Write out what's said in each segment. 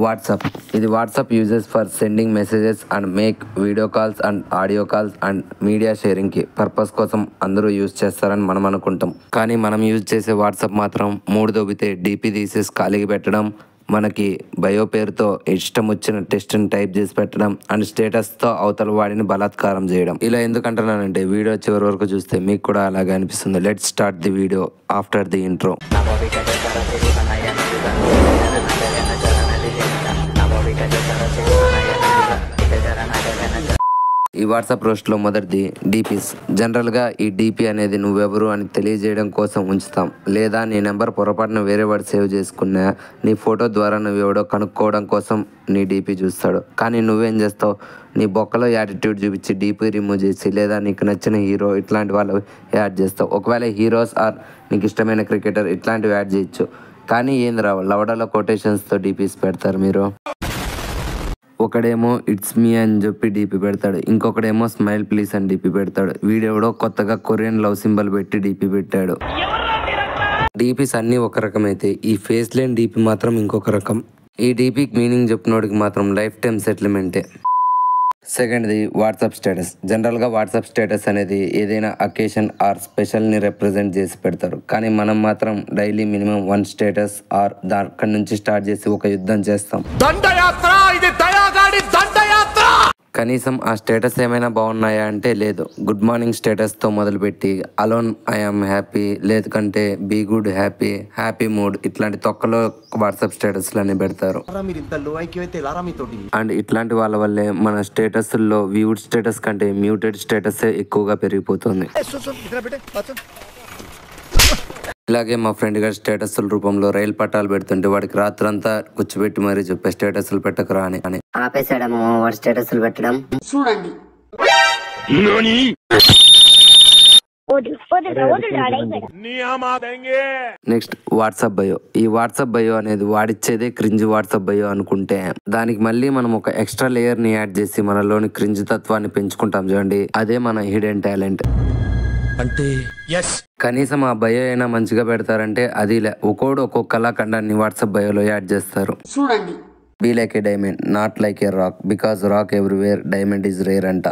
WhatsApp. ఇది WhatsApp uses for sending messages and make video calls and audio calls and media షేరింగ్కి purpose కోసం అందరూ use చేస్తారని మనం అనుకుంటాం. కానీ మనం యూజ్ చేసే వాట్సాప్ మాత్రం మూడు దొబ్బితే డీపీ తీసేసి ఖాళీకి పెట్టడం, మనకి బయో పేరుతో ఇష్టం వచ్చిన టెస్ట్ని టైప్ చేసి పెట్టడం అండ్ స్టేటస్తో అవతల వాడిని బలాత్కారం చేయడం. ఇలా ఎందుకంటున్నానంటే వీడియో చివరి వరకు చూస్తే మీకు కూడా అలాగే అనిపిస్తుంది. Let's start the video after the intro. ఈ వాట్సాప్ రోస్ట్లో మొదటిది డీపీస్. జనరల్గా ఈ డీపీ అనేది నువ్వెవరు అని తెలియజేయడం కోసం ఉంచుతాం, లేదా నీ నెంబర్ పొరపాటున వేరే వాడు సేవ్ చేసుకున్నా నీ ఫోటో ద్వారా నువ్వెవడో కనుక్కోవడం కోసం నీ డీపీ చూస్తాడు. కానీ నువ్వేం చేస్తావు, నీ బొక్కలో యాటిట్యూడ్ చూపించి డీపీ రిమూవ్ చేసి లేదా నీకు నచ్చిన హీరో ఇట్లాంటి వాళ్ళు యాడ్ చేస్తావు. ఒకవేళ హీరోస్ ఆర్ నీకు ఇష్టమైన క్రికెటర్ ఇట్లాంటివి యాడ్ చేయొచ్చు. కానీ ఏంది రావు లవడలో కొటేషన్స్తో డీపీస్ పెడతారు మీరు. ఒకడేమో ఇట్స్ మీ అని చెప్పి డీపీ పెడతాడు, ఇంకొకడేమో స్మైల్ ప్లీజ్ అని డీపీ పెడతాడు. వీడెవడో కొత్తగా కొరియన్ లవ్ సింబల్ పెట్టి డీపీ పెట్టాడు. డీపీస్ అన్నీ ఒక రకమైతే ఈ ఫేస్ లేని డీపీ మాత్రం ఇంకొక రకం. ఈ డీపీకి మీనింగ్ చెప్పినోడికి మాత్రం లైఫ్ టైం సెటిల్మెంటే. సెకండ్ది వాట్సాప్ స్టేటస్. జనరల్గా వాట్సాప్ స్టేటస్ అనేది ఏదైనా అకేషన్ ఆర్ స్పెషల్ని రిప్రజెంట్ చేసి పెడతారు. కానీ మనం మాత్రం డైలీ మినిమం 1 స్టేటస్ ఆర్ అక్కడి నుంచి స్టార్ట్ చేసి ఒక యుద్ధం చేస్తాం. కనీసం ఆ స్టేటస్ ఏమైనా బాగున్నాయా అంటే లేదు. గుడ్ మార్నింగ్ స్టేటస్తో మొదలుపెట్టి అలోన్ ఐఎమ్ హ్యాపీ, లేదంటే be good happy, happy mood ఇట్లాంటి తొక్కలో వాట్సాప్ స్టేటస్లన్నీ పెడతారు. అండ్ ఇట్లాంటి వాళ్ళ వల్లే మన స్టేటస్ల్లో వ్యూడ్ స్టేటస్ కంటే మ్యూటెడ్ స్టేటస్ ఎక్కువగా పెరిగిపోతుంది. ఇలాగే మా ఫ్రెండ్ గారి స్టేటస్ల రూపంలో రైలు పట్టాలు పెడుతుంటే వాడికి రాత్రంతా కూర్చోబెట్టి మరీ చెప్పే స్టేటస్లు పెట్టకరా అని ఆపేసాడేమో వాడి స్టేటస్లు పెట్టడం. చూడండి నెక్స్ట్ వాట్సాప్ బయో. ఈ వాట్సాప్ బయో అనేది వాడిచ్చేదే క్రింజ్ వాట్సాప్ బయో అనుకుంటే దానికి మళ్ళీ మనం ఒక ఎక్స్ట్రా లేయర్ ని యాడ్ చేసి మనలోని క్రింజ్ తత్వాన్ని పెంచుకుంటాం చూడండి, అదే మన హిడెన్ టాలెంట్. అంటే కనీసం ఆ బయో అయినా మంచిగా పెడతారంటే అది ఒక్కొక్క కళాఖండాన్ని వాట్సాప్ బయోలో యాడ్ చేస్తారు. చూడండి be like a diamond not like a rock because rock everywhere diamond is rare అంట.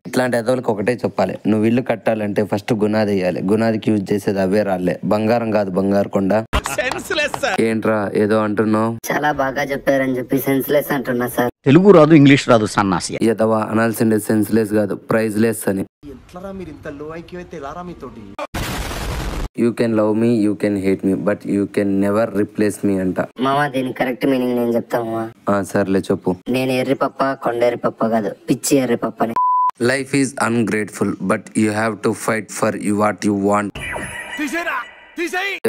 ఇట్లాంటి ఎదవలకు ఒకటే చెప్పాలి, నువ్వు ఇల్లు కట్టాలంటే ఫస్ట్ గునాది వేయాలి. గునాదికి యూజ్ చేసేది అవే రాళ్లే, బంగారం కాదు బంగారు కొండ. ఏంట్రా ఏదో అంటున్నావు? చాలా బాగా చెప్పారని చెప్పి సెన్స్లెస్ అంటున్నా సార్. తెలుగు రాదు ఇంగ్లీష్ రాదు సన్నాసి. ఎదవా అనాల్సిందే సెన్స్లెస్ కాదు ప్రైజ్లెస్ అని. You can love me, you can hate me, but you can never replace me అంట. మామా దీని కరెక్ట్ మీనింగ్ నేను చెప్తామా? సర్లే చెప్పు. నేను ఎర్రి పప్ప కొండెర్రి పప్ప కాదు, పిచ్చి ఎర్రి పప్పని. Life is ungrateful but you have to fight for what you want.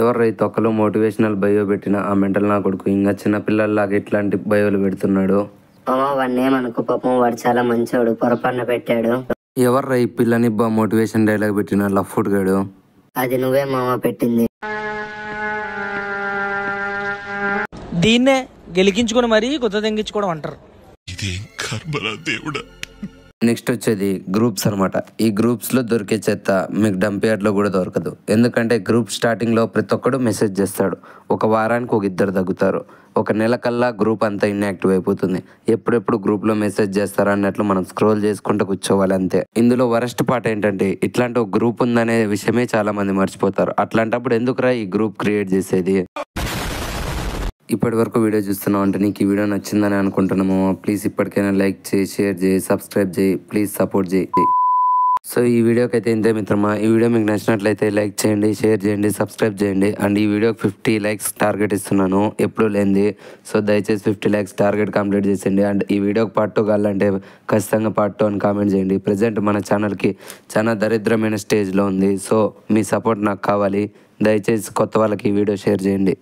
ఎవరు ఈ తొక్కలో మోటివేషనల్ బయో పెట్టిన ఆ మెంటల్ నా కొడుకు ఇంకా చిన్నపిల్లల్లాగా ఇట్లాంటి బయోలు పెడుతున్నాడు. మామా వాడిని ఏమనుకో పాపం, వాడు చాలా మంచోడు, పొరపాటున పెట్టాడు. ఎవర్రా ఈ పిల్లని మోటివేషన్ డైలాగ్ పెట్టిన లఫ్ట్ గాడు? అది నువ్వే మామ పెట్టింది. దీన్నే గెలికించుకుని మరీ కొత్త తెంగించుకోవడం అంటారు. నెక్స్ట్ వచ్చేది గ్రూప్స్ అనమాట. ఈ గ్రూప్స్ లో దొరికే చెత్త మీకు డంప్ యార్డ్ లో కూడా దొరకదు. ఎందుకంటే గ్రూప్ స్టార్టింగ్ లో ప్రతి ఒక్కడు మెసేజ్ చేస్తాడు. ఒక వారానికి ఒక ఇద్దరు తగ్గుతారు. ఒక నెల కల్లా గ్రూప్ అంతా ఇన్యాక్టివ్ అయిపోతుంది. ఎప్పుడెప్పుడు గ్రూప్ లో మెసేజ్ చేస్తారా అన్నట్లు మనం స్క్రోల్ చేసుకుంటూ కూర్చోవాలి అంతే. ఇందులో వరస్ట్ పార్ట్ ఏంటంటే ఇట్లాంటి ఒక గ్రూప్ ఉందనే విషయమే చాలా మంది మర్చిపోతారు. అట్లాంటప్పుడు ఎందుకురా ఈ గ్రూప్ క్రియేట్ చేసేది? ఇప్పటి వరకు వీడియో చూస్తున్నావు అంటే నీకు ఈ వీడియో నచ్చిందని అనుకుంటున్నాము. ప్లీజ్ ఇప్పటికైనా లైక్ చేయి, షేర్ చేయి, సబ్స్క్రైబ్ చేయి, ప్లీజ్ సపోర్ట్ చేయి. సో ఈ వీడియోకి అయితే ఇంతే మిత్రమా. ఈ వీడియో మీకు నచ్చినట్లయితే లైక్ చేయండి, షేర్ చేయండి, సబ్స్క్రైబ్ చేయండి. అండ్ ఈ వీడియోకి 50 లైక్స్ టార్గెట్ ఇస్తున్నాను, ఎప్పుడు లేనిది. సో దయచేసి 50 లైక్స్ టార్గెట్ కంప్లీట్ చేసేయండి. అండ్ ఈ వీడియోకి పార్ట్ 2 కావాలంటే ఖచ్చితంగా పార్ట్ 2 అని కామెంట్ చేయండి. ప్రజెంట్ మన ఛానల్కి చాలా దరిద్రమైన స్టేజ్లో ఉంది. సో మీ సపోర్ట్ నాకు కావాలి. దయచేసి కొత్త వాళ్ళకి ఈ వీడియో షేర్ చేయండి.